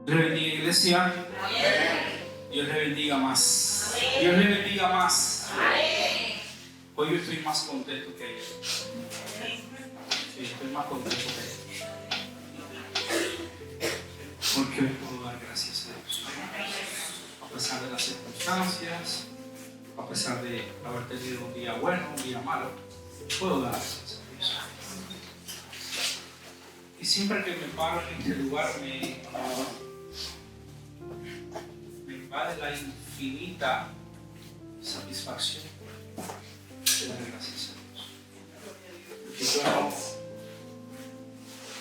Dios le bendiga, iglesia. Dios le bendiga más. Dios le bendiga más. Hoy yo estoy más contento que ayer. Sí, estoy más contento que ayer. Porque hoy puedo dar gracias a Dios. A pesar de las circunstancias, a pesar de haber tenido un día bueno, un día malo, puedo dar gracias a Dios. Y siempre que me paro en este lugar me invade la infinita satisfacción de dar gracias a Dios. Porque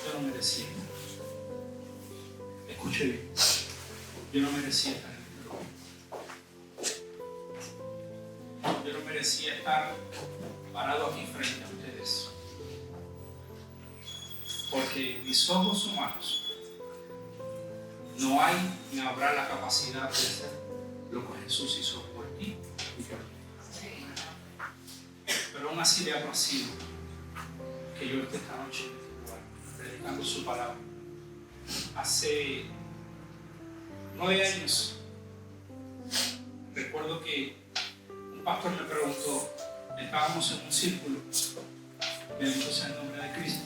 yo no merecía. Escuche bien, yo no merecía estar en este lugar. Yo no merecía estar parado aquí frente a ustedes. Porque mis ojos humanos no hay ni habrá la capacidad de hacer lo que Jesús hizo por ti y por mí. Pero aún así le ha placido que yo esté esta noche en este lugar predicando su palabra. Hace 9 años recuerdo que un pastor me preguntó, estábamos en un círculo, bendito sea el nombre de Cristo,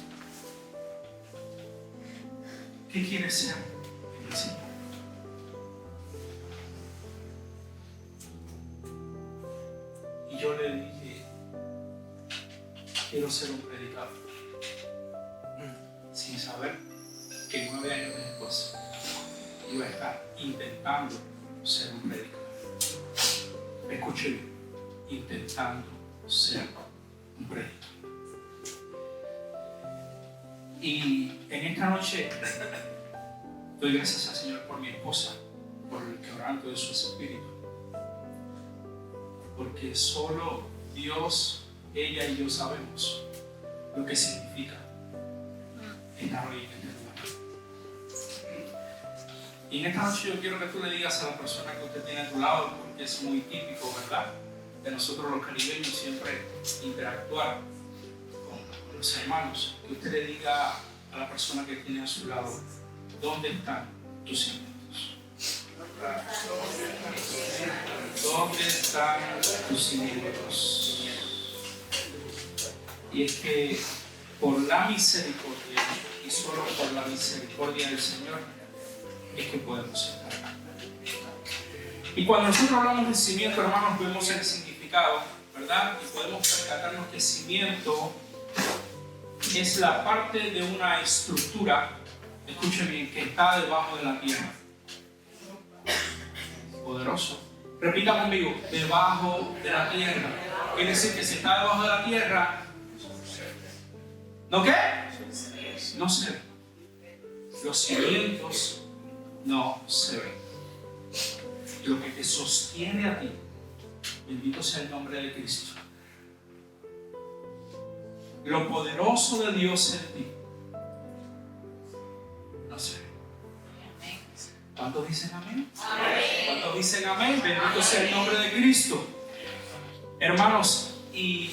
¿qué quieres ser en el Señor? Y yo le dije, quiero ser un predicador, sin saber que 9 años después iba a estar intentando ser un predicador. Escuche bien, intentando ser un predicador. Y en esta noche doy gracias al Señor por mi esposa, por el quebranto de su espíritu, porque solo Dios, ella y yo sabemos lo que significa estar hoy en este lugar. Y en esta noche yo quiero que tú le digas a la persona que usted tiene a tu lado, porque es muy típico, ¿verdad?, de nosotros los caribeños siempre interactuar con los hermanos, que usted le diga a la persona que tiene a su lado, ¿dónde están tus cimientos? ¿Dónde están tus cimientos? Y es que por la misericordia, y solo por la misericordia del Señor, es que podemos estar acá. Y cuando nosotros hablamos de cimiento, hermanos, vemos el significado, ¿verdad? Y podemos percatarnos que cimiento es la parte de una estructura, escuchen bien, que está debajo de la tierra. Poderoso. Repita conmigo, debajo de la tierra. Quiere decir que si está debajo de la tierra, ¿no qué? No se ve. Los cimientos no se ven. Lo que te sostiene a ti, bendito sea el nombre de Cristo, lo poderoso de Dios en ti, no se ve. ¿Cuántos dicen amén? ¿Cuántos dicen amén? Bendito sea el nombre de Cristo. Hermanos, y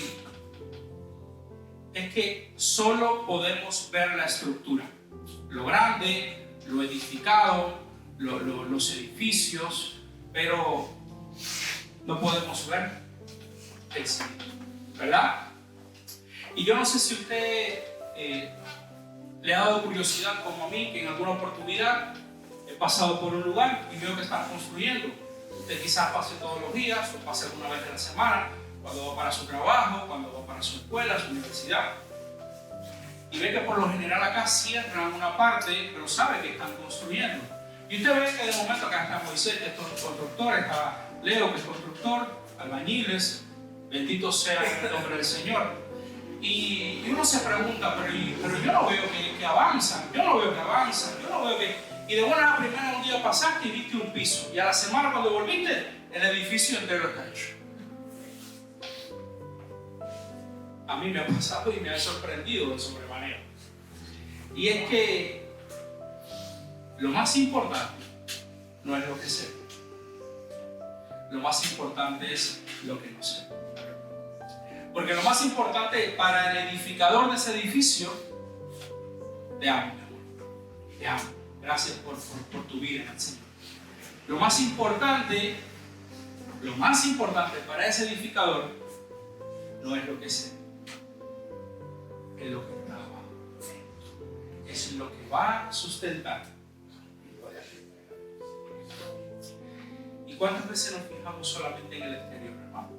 es que solo podemos ver la estructura, lo grande, lo edificado, los edificios, pero no podemos ver el cimiento, ¿verdad? Y yo no sé si usted le ha dado curiosidad como a mí, que en alguna oportunidad he pasado por un lugar y veo que están construyendo. Usted quizás pase todos los días o pase alguna vez a la semana, cuando va para su trabajo, cuando va para su escuela, su universidad. Y ve que por lo general acá cierran una parte, pero sabe que están construyendo. Y usted ve que de momento acá está Moisés, que es constructor, está Leo, que es constructor, albañiles, bendito sea el nombre del Señor. Y uno se pregunta, pero yo no veo que avanzan, yo no veo que... Y de buena primera un día pasaste y viste un piso, y a la semana cuando volviste, el edificio entero está hecho. A mí me ha pasado y me ha sorprendido de sobremanera. Y es que lo más importante no es lo que se ve. Lo más importante es lo que no se ve. Porque lo más importante para el edificador de ese edificio, te amo, mi amor, te amo. Gracias por tu vida en el Señor. Lo más importante para ese edificador no es lo que se ve, es lo que está abajo. Es lo que va a sustentar. ¿Y cuántas veces nos fijamos solamente en el exterior, hermano?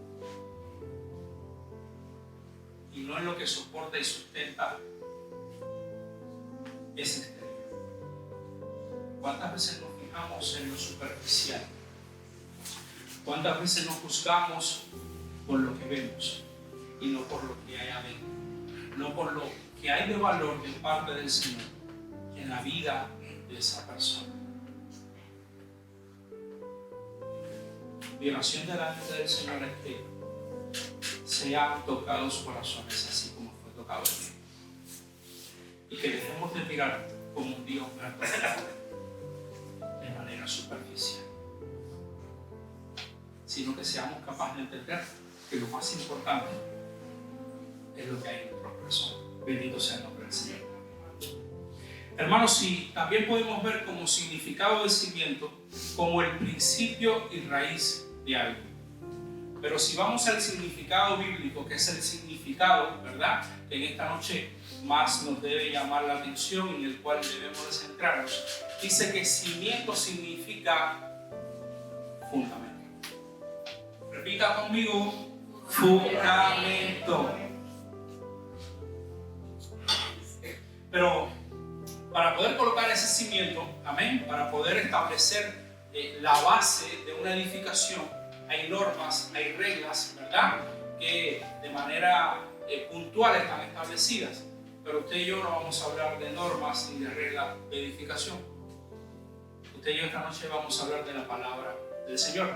Y no en lo que soporta y sustenta ese exterior. ¿Cuántas veces nos fijamos en lo superficial? ¿Cuántas veces nos juzgamos por lo que vemos y no por lo que hay adentro? No por lo que hay de valor de parte del Señor en la vida de esa persona. Mi oración delante del Señor es que sean tocados corazones así como fue tocado el mío. Y que dejemos de mirar como un Dios verdadero de manera superficial, sino que seamos capaces de entender que lo más importante es lo que hay en nuestro corazón. Bendito sea el nombre del Señor. Hermanos, si también podemos ver como significado del cimiento como el principio y raíz de algo. Pero si vamos al significado bíblico, que es el significado, ¿verdad?, que en esta noche más nos debe llamar la atención, en el cual debemos de centrarnos, dice que cimiento significa fundamento. Repita conmigo: fundamento. Pero para poder colocar ese cimiento, amén, para poder establecer la base de una edificación, hay normas, hay reglas, ¿verdad?, que de manera puntual están establecidas. Pero usted y yo no vamos a hablar de normas ni de reglas de edificación. Usted y yo esta noche vamos a hablar de la palabra del Señor.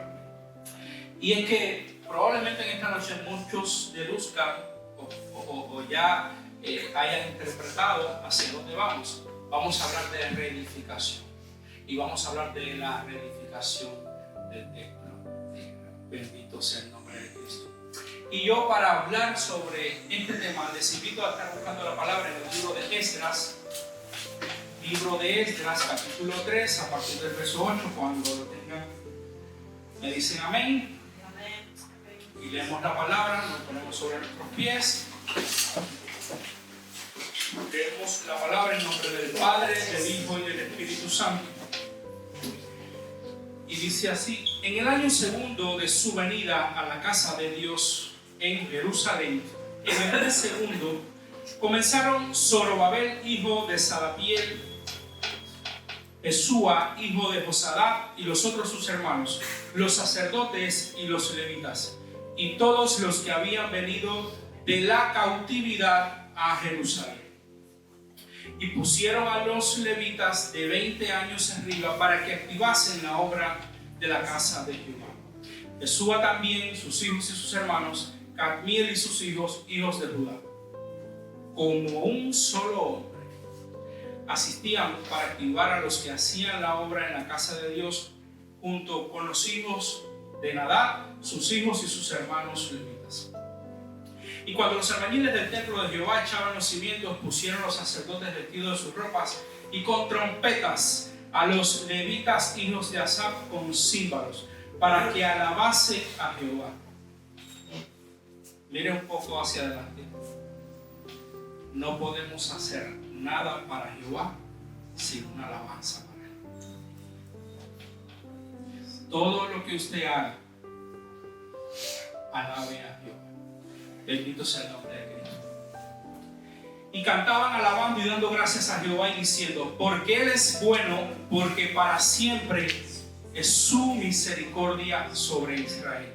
Y es que probablemente en esta noche muchos deduzcan o ya hayan interpretado hacia dónde vamos. Vamos a hablar de reedificación. Y vamos a hablar de la reedificación del templo. Bendito sea el nombre de Cristo. Y yo, para hablar sobre este tema, les invito a estar buscando la palabra en el libro de Esdras. Libro de Esdras, capítulo 3, a partir del verso 8. Cuando lo tengan, me dicen amén. Y leemos la palabra, nos ponemos sobre nuestros pies. Leemos la palabra en nombre del Padre, del Hijo y del Espíritu Santo. Y dice así: en el año segundo de su venida a la casa de Dios en Jerusalén, en el mes segundo, comenzaron Zorobabel, hijo de Salatiel, Jesúa, hijo de Josadak, y los otros sus hermanos, los sacerdotes y los levitas, y todos los que habían venido de la cautividad a Jerusalén. Y pusieron a los levitas de 20 años arriba para que activasen la obra de la casa de Jehová. Jesúa también, sus hijos y sus hermanos, Cadmiel y sus hijos, hijos de Judá, como un solo hombre, asistían para activar a los que hacían la obra en la casa de Dios, junto con los hijos de Nadab, sus hijos y sus hermanos levitas. Y cuando los albañiles del templo de Jehová echaban los cimientos, pusieron los sacerdotes vestidos de sus ropas y con trompetas a los levitas, hijos de Asaf, con címbalos, para que alabase a Jehová. Mire un poco hacia adelante. No podemos hacer nada para Jehová sin una alabanza para Él. Todo lo que usted haga, alabe a Jehová. Bendito sea el nombre de Cristo. Y cantaban alabando y dando gracias a Jehová y diciendo: porque Él es bueno, porque para siempre es su misericordia sobre Israel.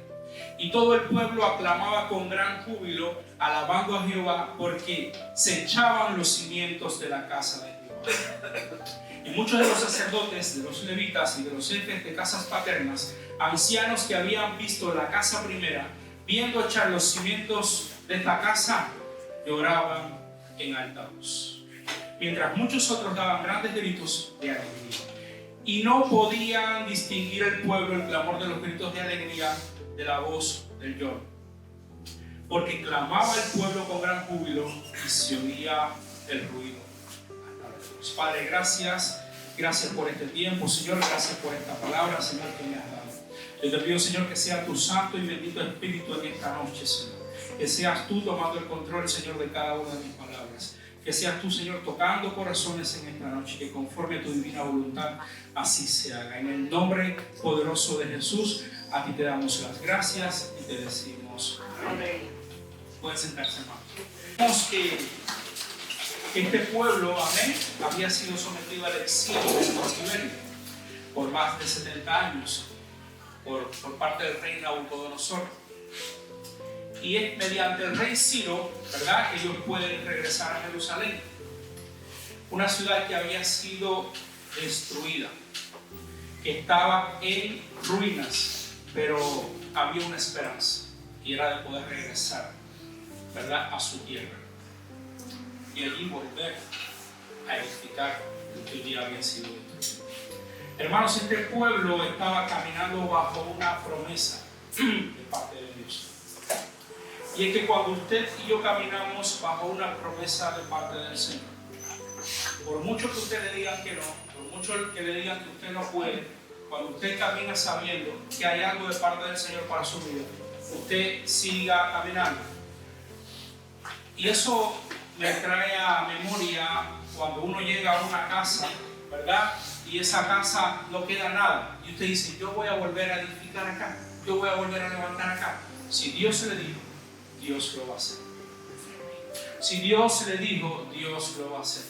Y todo el pueblo aclamaba con gran júbilo, alabando a Jehová, porque se echaban los cimientos de la casa de Jehová. Y muchos de los sacerdotes, de los levitas y de los jefes de casas paternas, ancianos que habían visto la casa primera, viendo echar los cimientos de esta casa, lloraban en alta voz, mientras muchos otros daban grandes gritos de alegría. Y no podían distinguir el pueblo el clamor de los gritos de alegría de la voz del lloro, porque clamaba el pueblo con gran júbilo y se oía el ruido. Padre, gracias Gracias por este tiempo, Señor. Gracias por esta palabra, Señor, que me has dado. Yo te pido, Señor, que sea tu santo y bendito Espíritu en esta noche, Señor. Que seas tú tomando el control, Señor, de cada una de mis palabras. Que seas tú, Señor, tocando corazones en esta noche. Que conforme a tu divina voluntad así se haga. En el nombre poderoso de Jesús, a ti te damos las gracias y te decimos amén. Pueden sentarse, hermano. Vemos que este pueblo, amén, había sido sometido al exilio en cautiverio por más de 70 años por parte del rey Nabucodonosor. Y es mediante el rey Ciro, ¿verdad?, ellos pueden regresar a Jerusalén, una ciudad que había sido destruida, que estaba en ruinas, pero había una esperanza y era de poder regresar, ¿verdad?, a su tierra y allí volver a edificar lo que hoy día había sido destruido. Hermanos, este pueblo estaba caminando bajo una promesa de parte de Dios. Y es que cuando usted y yo caminamos bajo una promesa de parte del Señor, por mucho que usted le digan que no, por mucho que le digan que usted no puede, cuando usted camina sabiendo que hay algo de parte del Señor para su vida, usted siga caminando. Y eso me trae a memoria cuando uno llega a una casa, ¿verdad? Y esa casa no queda nada. Y usted dice, yo voy a volver a edificar acá, yo voy a volver a levantar acá. Si Dios se le dijo, Dios lo va a hacer. Si Dios le dijo, Dios lo va a hacer.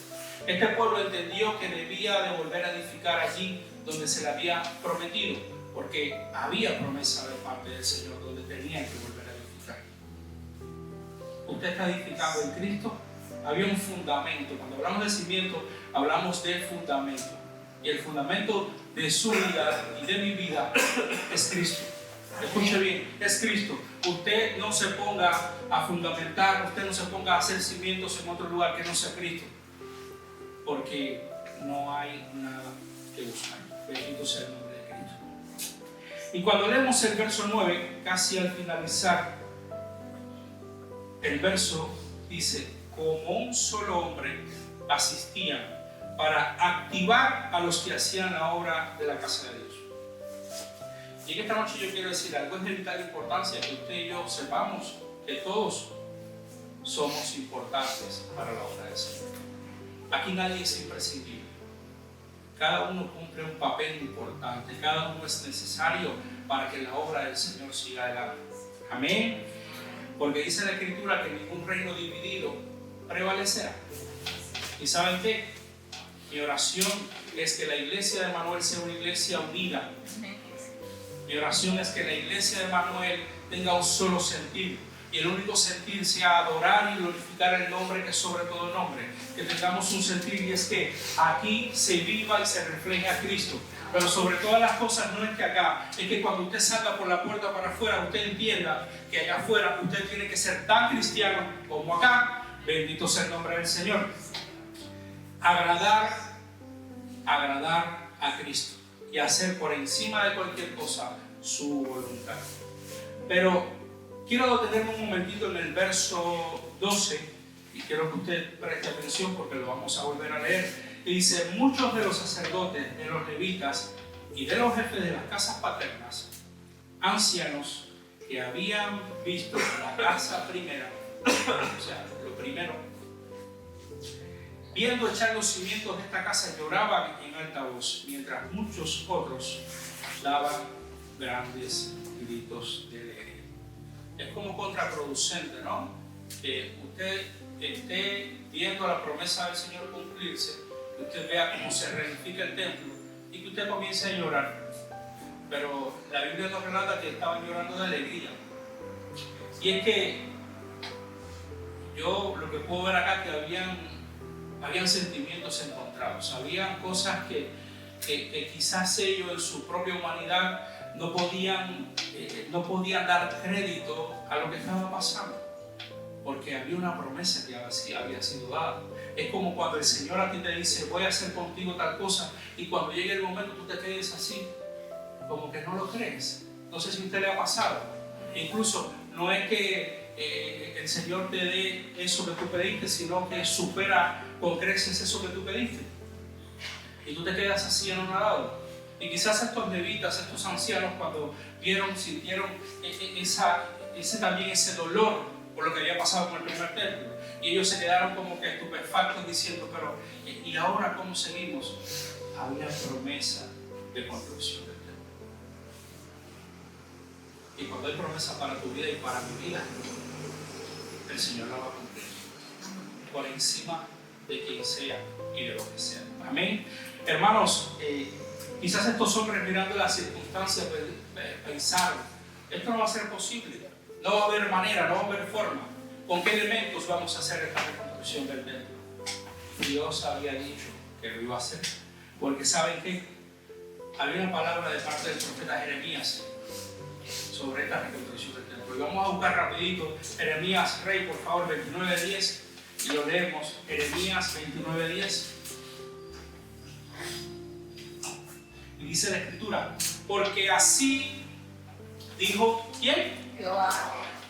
Este pueblo entendió que debía de volver a edificar allí donde se le había prometido, porque había promesa de parte del Señor donde tenía que volver a edificar. Usted está edificado en Cristo. Había un fundamento. Cuando hablamos de cimiento, hablamos del fundamento. Y el fundamento de su vida y de mi vida es Cristo. Escuche bien, es Cristo. Usted no se ponga a fundamentar, usted no se ponga a hacer cimientos en otro lugar que no sea Cristo, porque no hay nada que buscar. Bendito sea el nombre de Cristo. Y cuando leemos el verso 9, casi al finalizar, el verso dice, como un solo hombre asistían para activar a los que hacían la obra de la casa de Dios. Y en esta noche yo quiero decir algo, es de vital importancia que usted y yo sepamos que todos somos importantes para la obra del Señor. Aquí nadie es imprescindible. Cada uno cumple un papel importante, cada uno es necesario para que la obra del Señor siga adelante. Amén. Porque dice la Escritura que ningún reino dividido prevalecerá. ¿Y saben qué? Mi oración es que la iglesia de Manuel sea una iglesia unida. Mi oración es que la iglesia de Manuel tenga un solo sentir. Y el único sentir sea adorar y glorificar el nombre que es sobre todo nombre. Que tengamos un sentir y es que aquí se viva y se refleje a Cristo. Pero sobre todas las cosas no es que acá, es que cuando usted salga por la puerta para afuera, usted entienda que allá afuera usted tiene que ser tan cristiano como acá. Bendito sea el nombre del Señor. Agradar a Cristo y hacer por encima de cualquier cosa su voluntad. Pero quiero detenerme un momentito en el verso 12 y quiero que usted preste atención porque lo vamos a volver a leer. Y dice, muchos de los sacerdotes, de los levitas y de los jefes de las casas paternas, ancianos que habían visto la casa primera, o sea, lo primero, viendo echar los cimientos de esta casa, lloraban en alta voz, mientras muchos otros daban grandes gritos de alegría. Es como contraproducente, ¿no? Que usted esté viendo la promesa del Señor cumplirse, que usted vea cómo se reedifica el templo y que usted comience a llorar. Pero la Biblia nos relata que estaban llorando de alegría. Y es que yo lo que puedo ver acá que habían sentimientos encontrados, habían cosas que quizás ellos en su propia humanidad no podían dar crédito a lo que estaba pasando, porque había una promesa que había sido dada. Es como cuando el Señor a ti te dice, voy a hacer contigo tal cosa, y cuando llegue el momento tú te quedes así, como que no lo crees. No sé si a usted le ha pasado. Incluso no es que el Señor te dé eso que tú pediste, sino que supera con creces eso que tú pediste. Y tú te quedas así anonadado. Y quizás estos levitas, estos ancianos, cuando vieron, sintieron ese dolor por lo que había pasado con el primer templo. Y ellos se quedaron como que estupefactos diciendo, pero ¿y ahora cómo seguimos? Había promesa de construcción del templo. Y cuando hay promesa para tu vida y para mi vida, el Señor la va a cumplir. Por encima de quien sea y de lo que sea. Amén. Hermanos, quizás estos hombres mirando las circunstancias pensaron, esto no va a ser posible, no va a haber manera, no va a haber forma. ¿Con qué elementos vamos a hacer esta reconstrucción del templo? Dios había dicho que lo iba a hacer, porque ¿saben qué? Había una palabra de parte del profeta Jeremías sobre esta reconstrucción del templo. Y vamos a buscar rapidito Jeremías, Rey, por favor, 29:10, y lo leemos. Jeremías 29:10. Y dice la Escritura, porque así dijo, ¿quién? Jehová.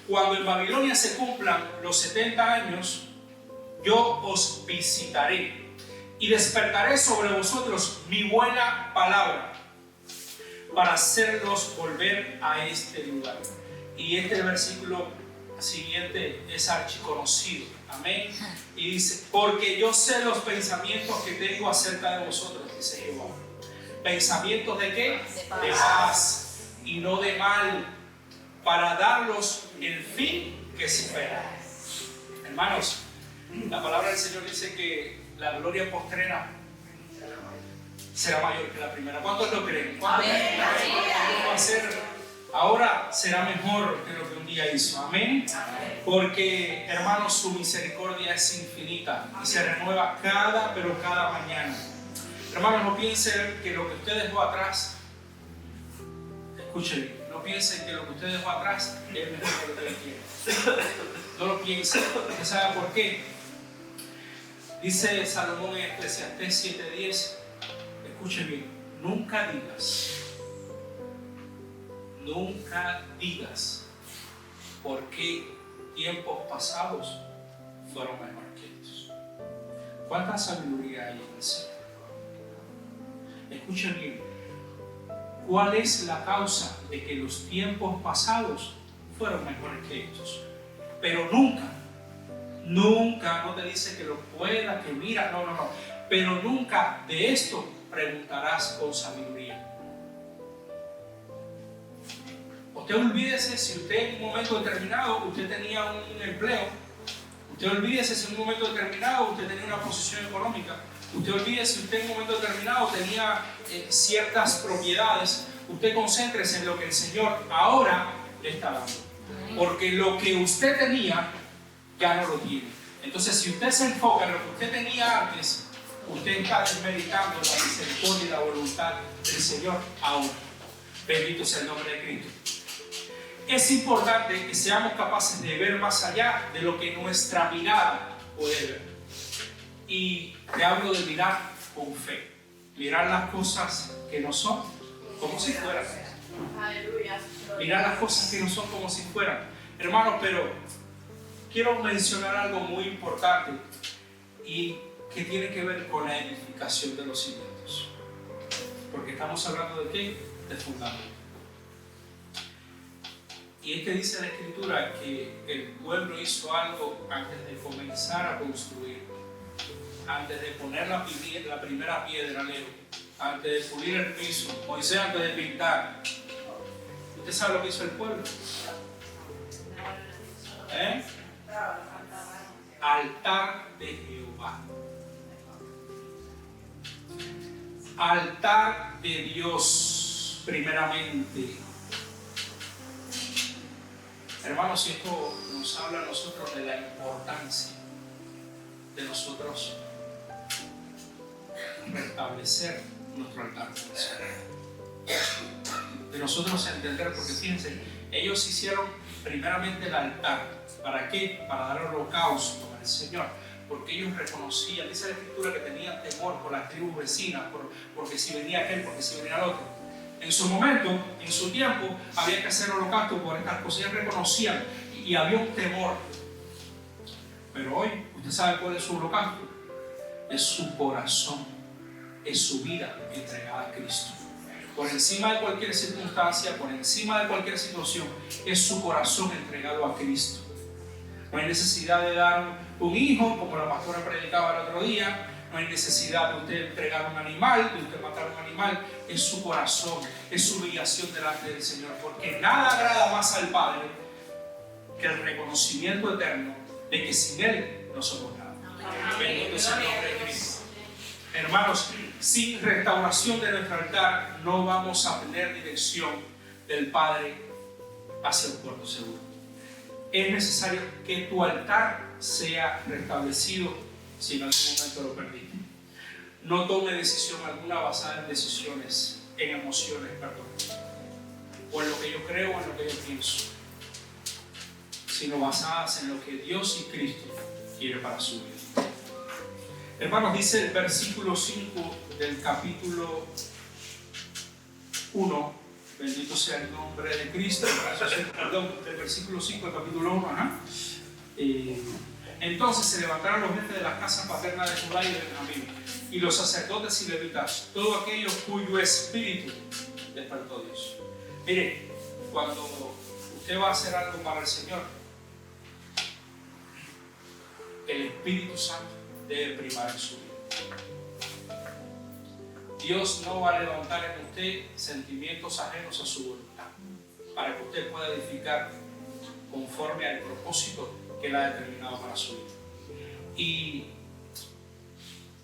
Cuando en Babilonia se cumplan los 70 años, yo os visitaré y despertaré sobre vosotros mi buena palabra para hacerlos volver a este lugar. Y este versículo siguiente es archiconocido. Amén. Y dice, porque yo sé los pensamientos que tengo acerca de vosotros, dice Jehová. ¿Pensamientos de qué? De paz y no de mal, para darlos el fin que se espera. Hermanos, la palabra del Señor dice que la gloria postrera será mayor que la primera. ¿Cuántos lo creen? ¿Cuántos creen? Va a ser, ahora será mejor que lo que un día hizo. Amén. Porque, hermanos, su misericordia es infinita y se renueva cada mañana. Hermanos, no piensen que lo que usted dejó atrás, escuchen, no piensen que lo que usted dejó atrás es mejor que lo que usted quiere. No lo piensen. ¿Usted sabe por qué? Dice Salomón en Eclesiastés 7:10, escuchen bien, nunca digas por qué tiempos pasados fueron mejor que estos. ¿Cuánta sabiduría hay en el cielo? Escuchen bien, ¿cuál es la causa de que los tiempos pasados fueron mejores que estos? Pero nunca, no te dice que lo pueda, que mira, no, pero nunca de esto preguntarás con sabiduría. Usted olvídese si usted en un momento determinado usted tenía un empleo, usted olvídese si en un momento determinado usted tenía una posición económica, usted olvídese si usted en un momento determinado tenía ciertas propiedades, usted concéntrese en lo que el Señor ahora le está dando. Porque lo que usted tenía ya no lo tiene. Entonces, si usted se enfoca en lo que usted tenía antes, usted está desmeritando la misericordia y la voluntad del Señor ahora. Bendito sea el nombre de Cristo. Es importante que seamos capaces de ver más allá de lo que nuestra mirada puede ver. Y te hablo de mirar con fe. Mirar las cosas que no son como si fueran. Mirar las cosas que no son como si fueran. Hermanos, pero quiero mencionar algo muy importante y que tiene que ver con la edificación de los cimientos. Porque estamos hablando de qué? De fundamento. Y es que dice la Escritura que el pueblo hizo algo antes de comenzar a construir, antes de poner la primera piedra, antes de pulir el piso, Moisés antes de pintar. ¿Usted sabe lo que hizo el pueblo? Altar de Jehová. Altar de Dios, primeramente. Hermanos, si esto nos habla a nosotros de la importancia de nosotros restablecer nuestro altar, de nosotros entender, porque fíjense, ellos hicieron primeramente el altar. ¿Para qué? Para dar holocausto al Señor, porque ellos reconocían, dice la Escritura, que tenían temor por las tribus vecinas, porque si venía aquel, porque si venía el otro. En su momento, en su tiempo, había que hacer holocausto por estas cosas, ellos reconocían y había un temor. Pero hoy, ¿usted sabe cuál es su holocausto? Es su corazón. es su vida entregada a Cristo. Por encima de cualquier circunstancia, por encima de cualquier situación, es su corazón entregado a Cristo. No hay necesidad de dar un hijo, como la pastora predicaba el otro día. No hay necesidad de usted entregar un animal, de usted matar un animal. Es su corazón, es su humillación delante del Señor. Porque nada agrada más al Padre que el reconocimiento eterno de que sin Él no somos nada. Bendito sea el nombre de Cristo. Hermanos, sin restauración de nuestro altar no vamos a tener dirección del Padre hacia el puerto seguro. Es necesario que tu altar sea restablecido si en algún momento lo perdiste. No tome decisión alguna basada en decisiones, en emociones, o en lo que yo creo o en lo que yo pienso, sino basadas en lo que Dios y Cristo quiere para su vida. Hermanos, dice el versículo 5 del capítulo 1, bendito sea el nombre de Cristo, perdón, del versículo 5 del capítulo 1, entonces se levantaron los jefes de las casas paternas de Judá y de Benjamín, y los sacerdotes y levitas, todos aquellos cuyo espíritu despertó Dios. Mire, cuando usted va a hacer algo para el Señor, el Espíritu Santo debe primar en su vida. Dios no va a levantar en usted sentimientos ajenos a su voluntad, para que usted pueda edificar conforme al propósito que Él ha determinado para su vida. Y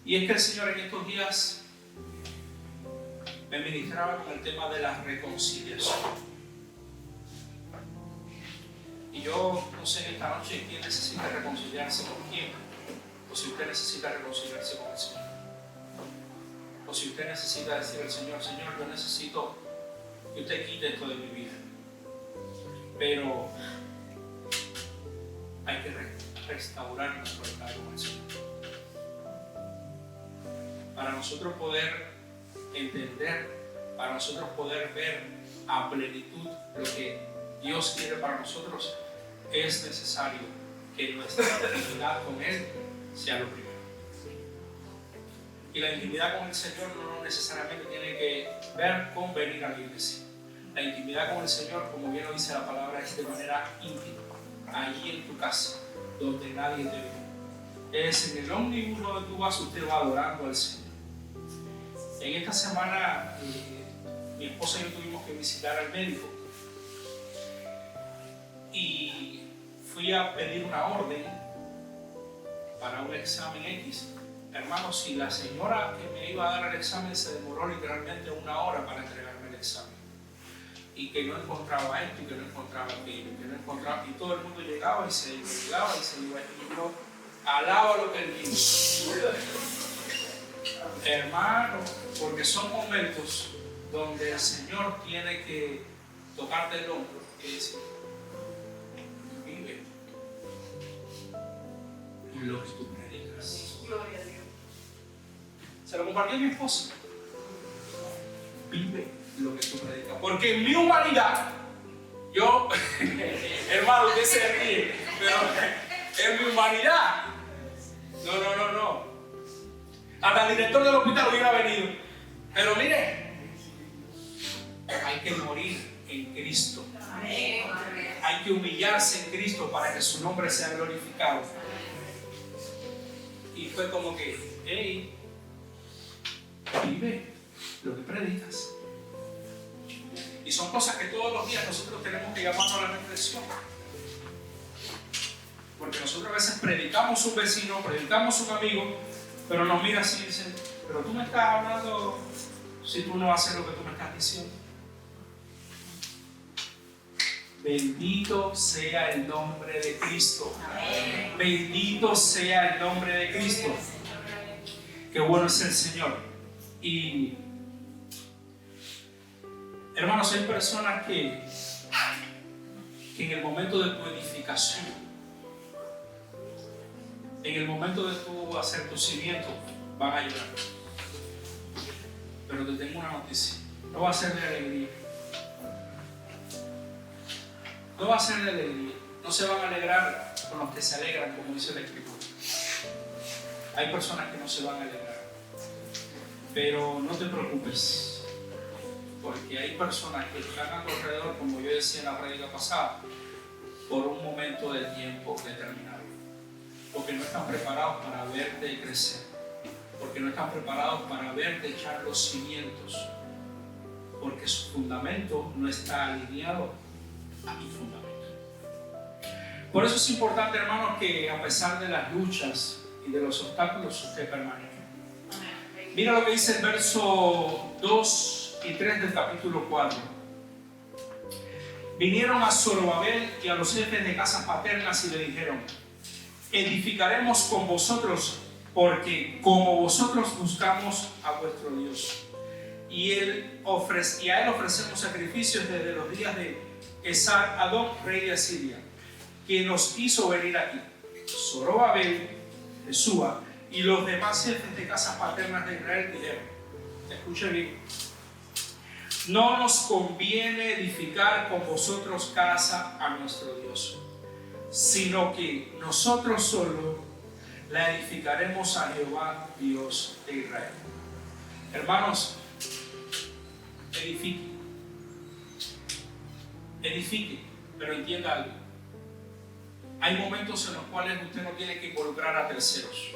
es que el Señor en estos días me ministraba con el tema de la reconciliación. Y yo no sé en esta noche quién necesita reconciliarse con quién, o si usted necesita reconciliarse con el Señor, o si usted necesita decir al Señor: Señor, yo necesito que usted quite esto de mi vida. Pero hay que restaurar nuestro altar con el Señor. Para nosotros poder entender, para nosotros poder ver a plenitud lo que Dios quiere para nosotros, es necesario que nuestra intimidad con Él sea lo primero. Y la intimidad con el Señor no necesariamente tiene que ver con venir a la iglesia. La intimidad con el Señor, como bien lo dice la palabra, es de manera íntima, allí en tu casa, donde nadie te ve. Es en el ómnibus donde tú vas, usted va adorando al Señor. En esta semana, mi esposa y yo tuvimos que visitar al médico y fui a pedir una orden para un examen X. Hermanos, si la señora que me iba a dar el examen se demoró literalmente 1 hora para entregarme el examen, y que no encontraba esto, y que no encontraba aquello, y que no encontraba, y todo el mundo llegaba y se iba, y yo alaba lo que él dijo. Hermano, porque son momentos donde el Señor tiene que tocarte el hombro y decir: vive lo que tú predicas. Gloria a Dios. Se lo compartí a mi esposa. Vive lo que tú predicas. Porque en mi humanidad, yo, hermano, usted se ríe, pero en mi humanidad, no. Hasta el director del hospital hubiera venido. Pero mire, hay que morir en Cristo. Hay que humillarse en Cristo para que su nombre sea glorificado. Y fue como que: hey, vive lo que predicas. Y son cosas que todos los días nosotros tenemos que llamarnos a la reflexión. Porque nosotros a veces predicamos un vecino, predicamos un amigo, pero nos mira así y dice: pero tú me estás hablando si tú no haces lo que tú me estás diciendo. Bendito sea el nombre de Cristo. Amén. Bendito sea el nombre de Cristo. Qué bueno es el Señor. Y hermanos, hay personas que en el momento de tu edificación, en el momento de tu hacer tu cimiento, van a llorar. Pero te tengo una noticia: no va a ser de alegría. No va a ser de alegría. No se van a alegrar con los que se alegran, como dice la Escritura. Hay personas que no se van a alegrar. Pero no te preocupes, porque hay personas que están a tu alrededor, como yo decía en la prédica pasada, por un momento de tiempo determinado, porque no están preparados para verte crecer, porque no están preparados para verte echar los cimientos, porque su fundamento no está alineado a tu fundamento. Por eso es importante, hermanos, que a pesar de las luchas y de los obstáculos, usted permanezca. Mira lo que dice el verso 2 y 3 del capítulo 4. Vinieron a Zorobabel y a los jefes de casas paternas y le dijeron: edificaremos con vosotros, porque como vosotros buscamos a vuestro Dios. Y a él ofrecemos sacrificios desde los días de Esar-Adón, rey de Asiria, que nos hizo venir aquí. Zorobabel, Jesúa y los demás jefes de casas paternas de Israel dijeron: escuche bien, no nos conviene edificar con vosotros casa a nuestro Dios, sino que nosotros solo la edificaremos a Jehová, Dios de Israel. Hermanos, edifique, pero entienda algo. Hay momentos en los cuales usted no tiene que involucrar a terceros.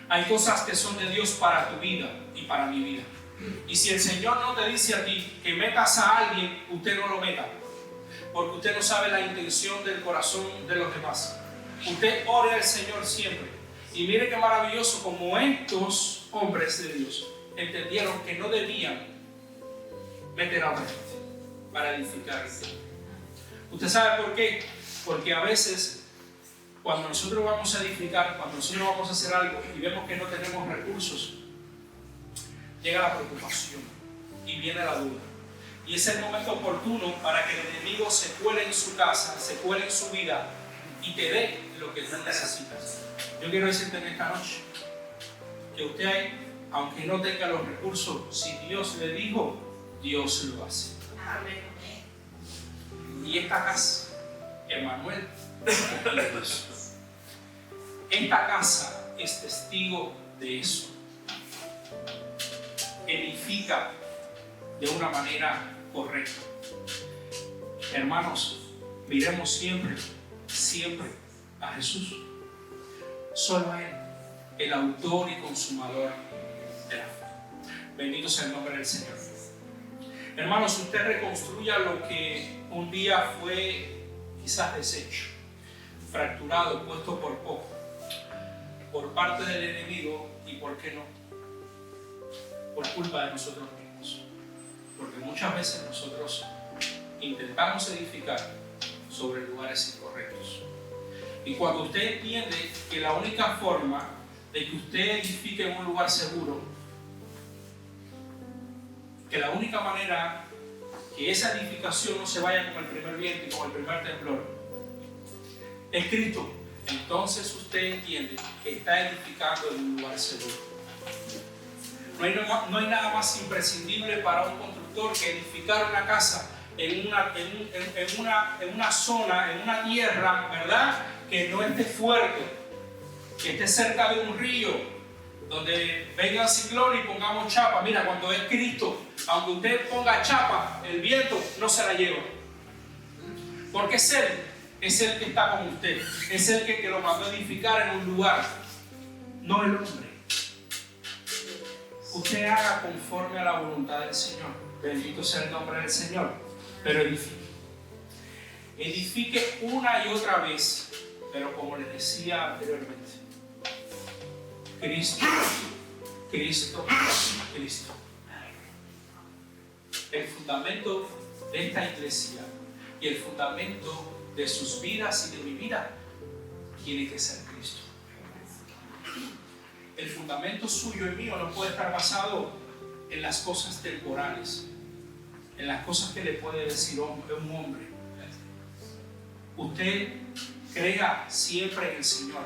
Hay cosas que son de Dios para tu vida y para mi vida. Y si el Señor no te dice a ti que metas a alguien, usted no lo meta, porque usted no sabe la intención del corazón de los demás. Usted ore al Señor siempre. Y mire qué maravilloso como estos hombres de Dios entendieron que no debían meter a otra gente para edificar. ¿Usted sabe por qué? Porque a veces cuando nosotros vamos a edificar, cuando nosotros vamos a hacer algo y vemos que no tenemos recursos, llega la preocupación y viene la duda. Y es el momento oportuno para que el enemigo se cuele en su casa, se cuele en su vida y te dé lo que tú necesitas. Yo quiero decirte en esta noche que usted, aunque no tenga los recursos, si Dios le dijo, Dios lo hace. Amén. Y esta casa, Emmanuel, esta casa es testigo de eso. Edifica de una manera correcta. Hermanos, miremos siempre a Jesús. Solo a Él, el autor y consumador de la fe. Bendito sea el nombre del Señor. Hermanos, usted reconstruya lo que un día fue quizás deshecho, fracturado, puesto por poco, por parte del enemigo y, ¿por qué no?, por culpa de nosotros mismos. Porque muchas veces nosotros intentamos edificar sobre lugares incorrectos. Y cuando usted entiende que la única forma de que usted edifique en un lugar seguro, que la única manera que esa edificación no se vaya como el primer viento y como el primer temblor, es Cristo, entonces usted entiende que está edificando en un lugar seguro. No hay nada más imprescindible para un constructor que edificar una casa en una zona, en una tierra, ¿verdad?, que no esté fuerte, que esté cerca de un río, donde venga el ciclón y pongamos chapa. Mira, cuando es Cristo, aunque usted ponga chapa, el viento no se la lleva. Porque es Él que está con usted, es Él que lo mandó a edificar en un lugar, no el hombre. Usted haga conforme a la voluntad del Señor. Bendito sea el nombre del Señor. Pero edifique. Edifique una y otra vez. Pero como les decía anteriormente, Cristo, Cristo, Cristo. El fundamento de esta iglesia y el fundamento de sus vidas y de mi vida tiene que ser Cristo. El fundamento suyo y mío no puede estar basado en las cosas temporales, en las cosas que le puede decir un hombre. Usted crea siempre en el Señor.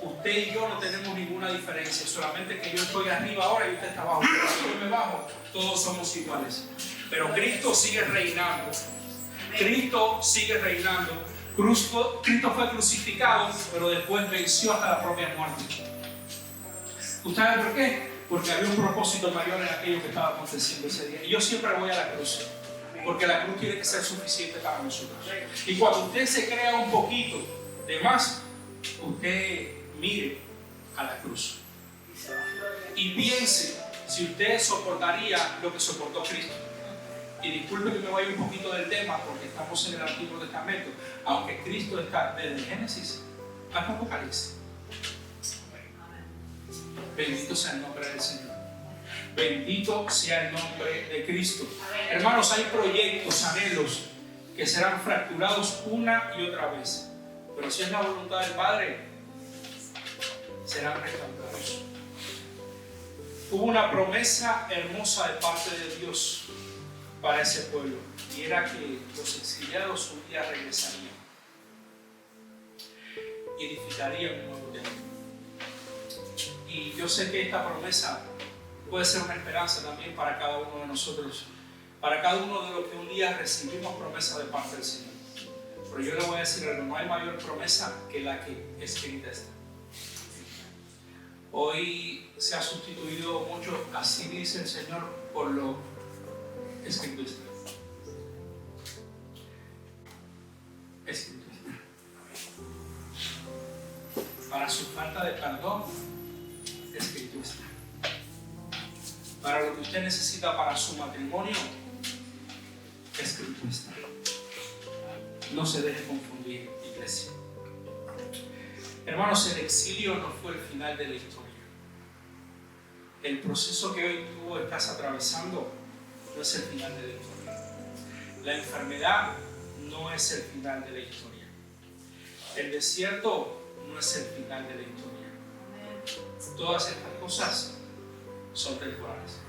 Usted y yo no tenemos ninguna diferencia, solamente que yo estoy arriba ahora y usted está abajo. Cuando yo me bajo, todos somos iguales. Pero Cristo sigue reinando. Cristo sigue reinando. Cristo fue crucificado, pero después venció hasta la propia muerte. ¿Usted sabe por qué? porque había un propósito mayor en aquello que estaba aconteciendo ese día. Y yo siempre voy a la cruz, porque la cruz tiene que ser suficiente para nosotros. Y cuando usted se crea un poquito de más, usted mire a la cruz y piense si usted soportaría lo que soportó Cristo. Y disculpe que me vaya un poquito del tema, porque estamos en el Antiguo Testamento, aunque Cristo está desde Génesis hasta Apocalipsis. Bendito sea el nombre del Señor. Bendito sea el nombre de Cristo. Hermanos, hay proyectos, anhelos que serán fracturados una y otra vez. Pero si es la voluntad del Padre, serán restaurados. Hubo una promesa hermosa de parte de Dios para ese pueblo, y era que los exiliados un día regresarían y edificarían un nuevo templo. Y yo sé que esta promesa puede ser una esperanza también para cada uno de nosotros, para cada uno de los que un día recibimos promesa de parte del Señor. Pero yo le voy a decir algo, no hay mayor promesa que la que escrita está. Hoy se ha sustituido mucho, así dice el Señor, por lo escrito está. Escrito está. Para su falta de perdón, escrito está. Para lo que usted necesita para su matrimonio, escrito está. No se deje confundir, iglesia. Hermanos, el exilio no fue el final de la historia. El proceso que hoy tú estás atravesando no es el final de la historia. La enfermedad no es el final de la historia. El desierto no es el final de la historia. Todas estas cosas son temporales.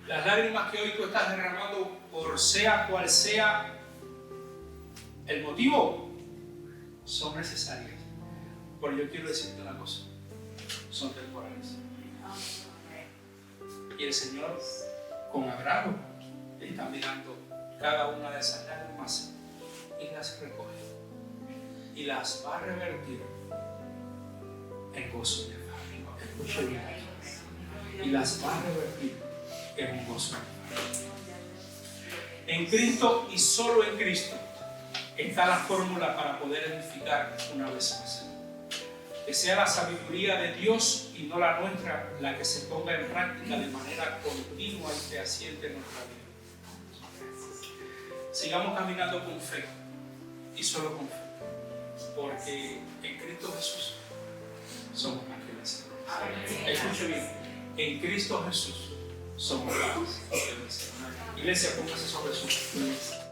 Las lágrimas que hoy tú estás derramando, por sea cual sea el motivo, son necesarias. Pero yo quiero decirte una cosa, son temporales. Y el Señor, con agrado, está mirando cada una de esas lágrimas y las recoge y las va a revertir en gozo de paz. Escuche bien. Y las va a revertir en un gozo de paz. En Cristo y solo en Cristo está la fórmula para poder edificar una vez más. Que sea la sabiduría de Dios y no la nuestra la que se ponga en práctica de manera continua y fehaciente en nuestra vida. Sigamos caminando con fe y solo con fe, porque en Cristo Jesús somos más que vencedores. Escuche bien, en Cristo Jesús somos más que vencedores. Iglesia, póngase sobre sus pies.